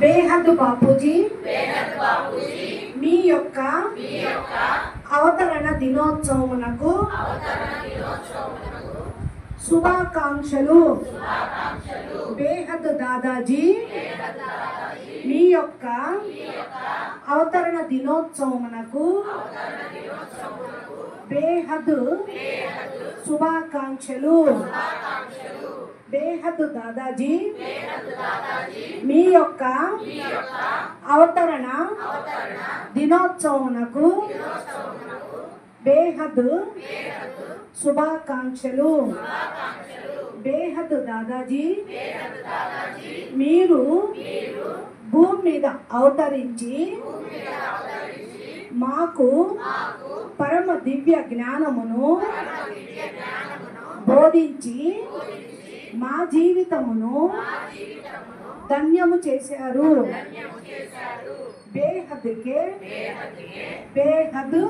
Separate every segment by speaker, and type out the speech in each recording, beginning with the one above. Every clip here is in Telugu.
Speaker 1: బేహద్ బాపూజీ మీ యొక్క అవతరణ దినోత్సవమునకు శుభాకాంక్షలు. బేహద్ దాదాజీ మీ యొక్క అవతరణ దినోత్సవమునకు బేహద్ శుభాకాంక్షలు. బేహద్ దాదాజీ మీ యొక్క అవతరణ దినోత్సవమునకు బేహద్ శుభాకాంక్షలు. బేహద్ దాదాజీ మీరు భూమి మీద అవతరించి మాకు పరమ దివ్య జ్ఞానమును బోధించి మా జీవితమును ధన్యము చేశారు. బేహద్కే బేహద్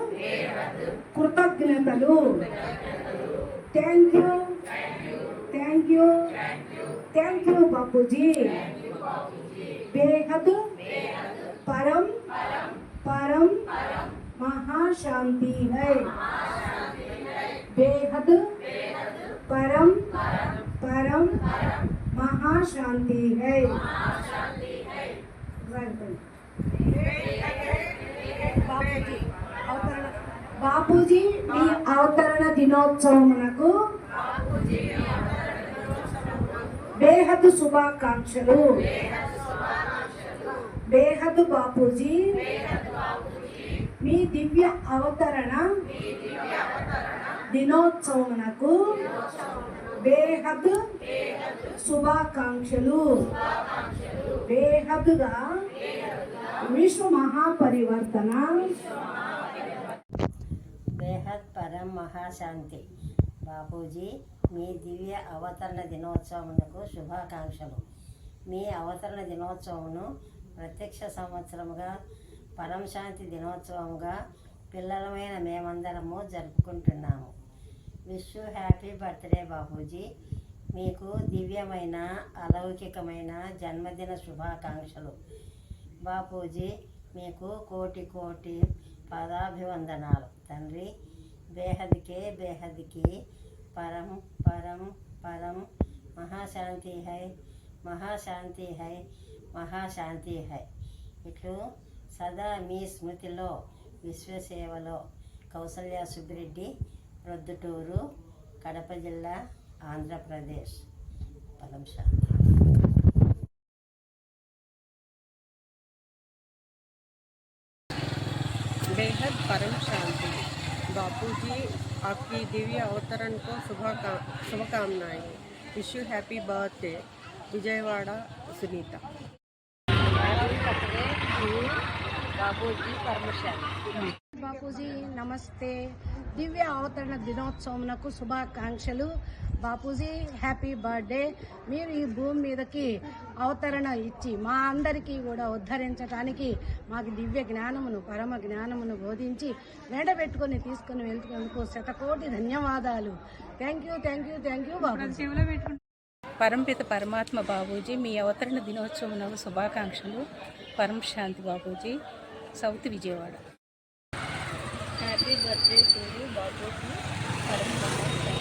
Speaker 1: కృతజ్ఞతలు. Thank you, thank you, thank you Bapuji. బేహద్ परम परम महाशांति है. बेहद परम परम महाशांति है. బాపూజీ మీ అవతరణ దినోత్సవమునకు బేహద్ శుభాకాంక్షలు. బేహద్ బాపూజీ మీ దివ్య అవతరణ దినోత్సవమునకు బేహద్ శుభాకాంక్షలు. బేహద్గా విశ్వ మహాపరివర్తన.
Speaker 2: బేహద్ పరం మహాశాంతి. బాపూజీ మీ దివ్య అవతరణ దినోత్సవమునకు శుభాకాంక్షలు. మీ అవతరణ దినోత్సవమును ప్రత్యక్ష సంవత్సరముగా పరం శాంతి దినోత్సవంగా పిల్లలమైన మేమందరము జరుపుకుంటున్నాము. Wish you happy birthday Bapuji. మీకు దివ్యమైన అలౌకికమైన జన్మదిన శుభాకాంక్షలు. బాపూజీ మీకు కోటి కోటి పదాభివందనాలు తండ్రి. బేహద్కే బేహద్కి పరం పరం పరం మహాశాంతి హై, మహాశాంతి హై, మహాశాంతి హై. ఇట్లు సదా మీ స్మృతిలో విశ్వసేవలో కౌసల్య సుబ్బిరెడ్డి, ప్రొద్దుటూరు, కడప జిల్లా, ఆంధ్రప్రదేశ్. పరం శాంతి.
Speaker 3: बेहद परम शांति। बापूजी आपकी दिव्य अवतरण को शुभकामनाएं। Wish you happy birthday. Vijayawada Sunita.
Speaker 1: Bapuji నమస్తే. దివ్య అవతరణ దినోత్సవమునకు శుభాకాంక్షలు. Bapuji happy birthday. మీరు ఈ భూమి మీదకి అవతరణ ఇచ్చి మా అందరికీ కూడా ఉద్ధరించడానికి మాకు దివ్య జ్ఞానమును పరమ జ్ఞానమును బోధించి వెంటబెట్టుకొని తీసుకుని వెళ్తున్నందుకు శతకోటి ధన్యవాదాలు. Thank you, thank you, thank you Babuji.
Speaker 4: పరంపిత పరమాత్మ బాబూజీ మీ అవతరణ దినోత్సవం శుభాకాంక్షలు. పరం శాంతి Babuji, south Vijayawada.
Speaker 5: Happy birthday to you Babuji. పరం మహాశాంతి.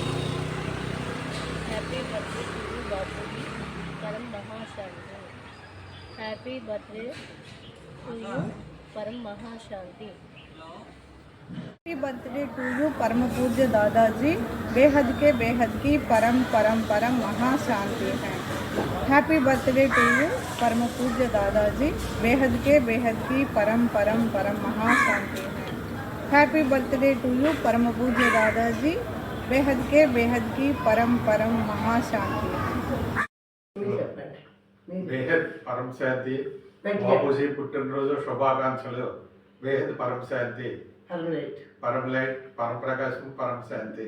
Speaker 5: Happy birthday to you Babuji. పరం మహాశాంతి. హ్యాపీ బర్త్డే టు యూ పరం మహాశాంతి.
Speaker 3: हैप्पी बर्थडे टू यू परम पूज्य दादाजी. बेहद के बेहद की परम परम परम महाशांति है. हैप्पी बर्थडे टू यू परम पूज्य दादाजी. बेहद के बेहद की परम परम परम महाशांति है. हैप्पी बर्थडे टू यू परम पूज्य दादाजी. बेहद के बेहद की परम परम महाशांति है.
Speaker 6: बेहद परम शांति. बापूजी పుట్టినరోజు శుభాకాంక్షలు. బేహద్ పరం శాంతి. परम लाइट परम प्रकाश परम शांति.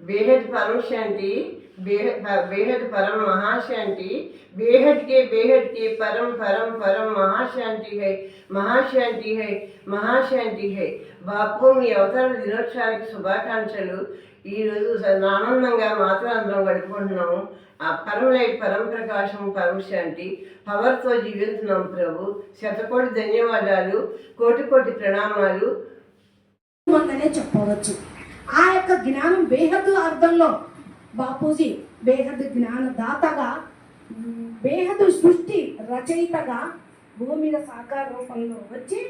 Speaker 7: बेहद परम शांति. बेहद परम महाशांति, बेहद के परम परम परम महाशांति है, महाशांति है, महाशांति है. బాపు మీ అవతార దినోత్సవానికి శుభాకాంక్షలు. ఈరోజు ఆనందంగా మాత్రం అందరం గడుపుకుంటున్నాము. ఆ పరమ లైట్, పరమ ప్రకాశం, పరమ శాంతి పవర్తో జీవిస్తున్నాం ప్రభు. శతకోటి ధన్యవాదాలు, కోటి కోటి ప్రణామాలు.
Speaker 1: ఉందనే చెప్పవచ్చు. ఆ యొక్క జ్ఞానం బేహద్దు అర్థంలో బాపూజీ బేహద్దు జ్ఞానదాతగా, బేహద్దు సృష్టి రచయితగా భూమి మీద సాకార రూపంలో వచ్చి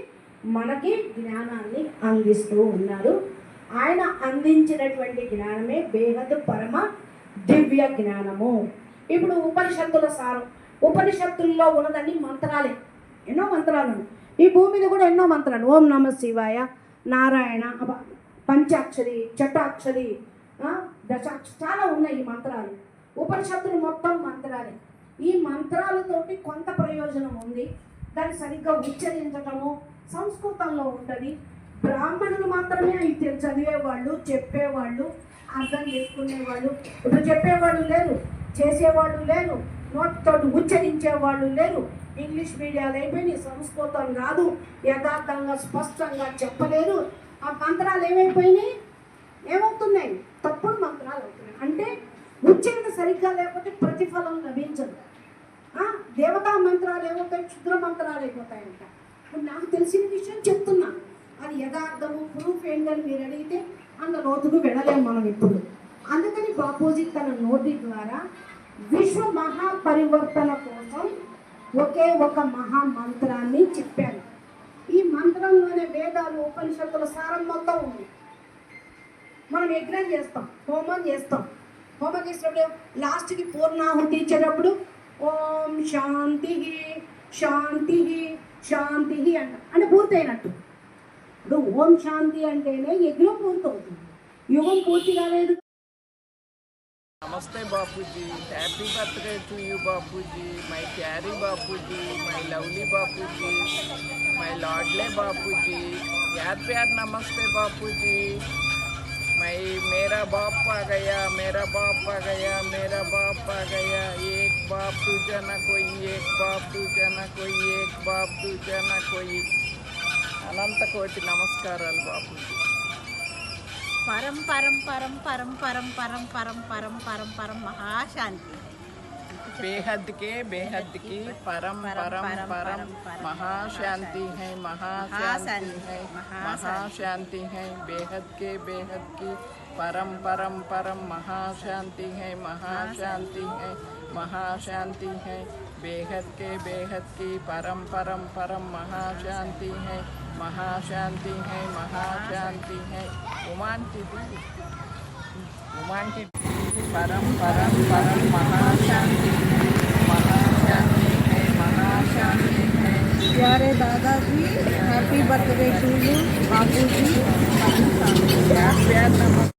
Speaker 1: మనకి జ్ఞానాన్ని అందిస్తూ ఉన్నారు. ఆయన అందించినటువంటి జ్ఞానమే బేహద్దు పరమ దివ్య జ్ఞానము. ఇప్పుడు ఉపనిషత్తుల సారం, ఉపనిషత్తుల్లో ఉన్నదన్ని మంత్రాలే, ఎన్నో మంత్రాలు. ఈ భూమి మీద కూడా ఎన్నో మంత్రాలు. ఓం నమ శివాయ, నారాయణ, పంచాక్షరి, చటాక్షరి, దశాక్షరి, చాలా ఉన్నాయి ఈ మంత్రాలు. ఉపనిషత్తులు మొత్తం మంత్రాలే. ఈ మంత్రాలతోటి కొంత ప్రయోజనం ఉంది. దాన్ని సరిగ్గా ఉచ్చరించటము సంస్కృతంలో ఉంటుంది. బ్రాహ్మణులు మాత్రమే అయితే చదివేవాళ్ళు, చెప్పేవాళ్ళు, అర్థం చేసుకునేవాళ్ళు. ఇప్పుడు చెప్పేవాళ్ళు లేరు, చేసేవాళ్ళు లేరు, నోటితోటి ఉచ్చరించేవాళ్ళు లేరు. ఇంగ్లీష్ మీడియాలు అయిపోయినాయి, సంస్కృతం రాదు, యథార్థంగా స్పష్టంగా చెప్పలేరు. ఆ మంత్రాలు ఏమైపోయినాయి, ఏమవుతున్నాయి, తప్పుడు మంత్రాలు అవుతున్నాయి. అంటే ఉచ్చారణ సరిగ్గా లేకపోతే ప్రతిఫలం లభించదు. దేవతా మంత్రాలు ఏమవుతాయి, క్షుద్ర మంత్రాలు అయిపోతాయంట. ఇప్పుడు నాకు తెలిసిన విషయం చెప్తున్నా, అది యథార్థము ప్రూఫ్ ఏంటని మీరు అడిగితే అంత లోతుకు వెళ్ళలేము మనం ఇప్పుడు. అందుకని బాపూజీ తన నోటి ద్వారా విశ్వ మహాపరివర్తన కోసం ఒకే ఒక మహామంత్రాన్ని చెప్పారు. ఈ మంత్రంలోనే వేదాలు, ఉపనిషత్తుల సారం మొత్తం ఉంది. మనం యజ్ఞం చేస్తాం, హోమం చేస్తాం. హోమం చేసినప్పుడు లాస్ట్కి పూర్ణాహుతి ఇచ్చేటప్పుడు ఓం శాంతి శాంతి శాంతి అంట, అంటే పూర్తయినట్టు. ఇప్పుడు ఓం శాంతి అంటేనే యజ్ఞం పూర్తవుతుంది, యుగం పూర్తి కాలేదు.
Speaker 8: Namaste Bapuji, happy birthday to you Bapuji, my carry Bapuji, my lovely Bapuji, my lordly Bapuji, यार प्यार नमस्ते Bapuji, मैं मेरा बाप आ गया, मेरा बाप आ गया, मेरा बाप आ गया, एक बाप तुझे न कोई, एक बाप तुझे न कोई, एक बाप तुझे न कोई. अनंत कोटि नमस्काराలు Bapuji.
Speaker 4: పరం పరం పరం పరం పరం పరం పరం పరం పరం పరం మహాశాంతి.
Speaker 8: बेहद की परम परम परम महाशांति है, महाशांति है, महाशांति है. बेहद की परम परम परम महाशांति है, महाशांति है, महाशांति है. बेहद की परम परम परम महाशांति है, महाशांति है, महाशांति है. उमांति परम परम परम महाशांति, महाशांति है, महाशांति है.
Speaker 3: प्यारे दादाजी, हैप्पी बर्थडे टू यू बापूजी.
Speaker 8: प्यार नमस्ते.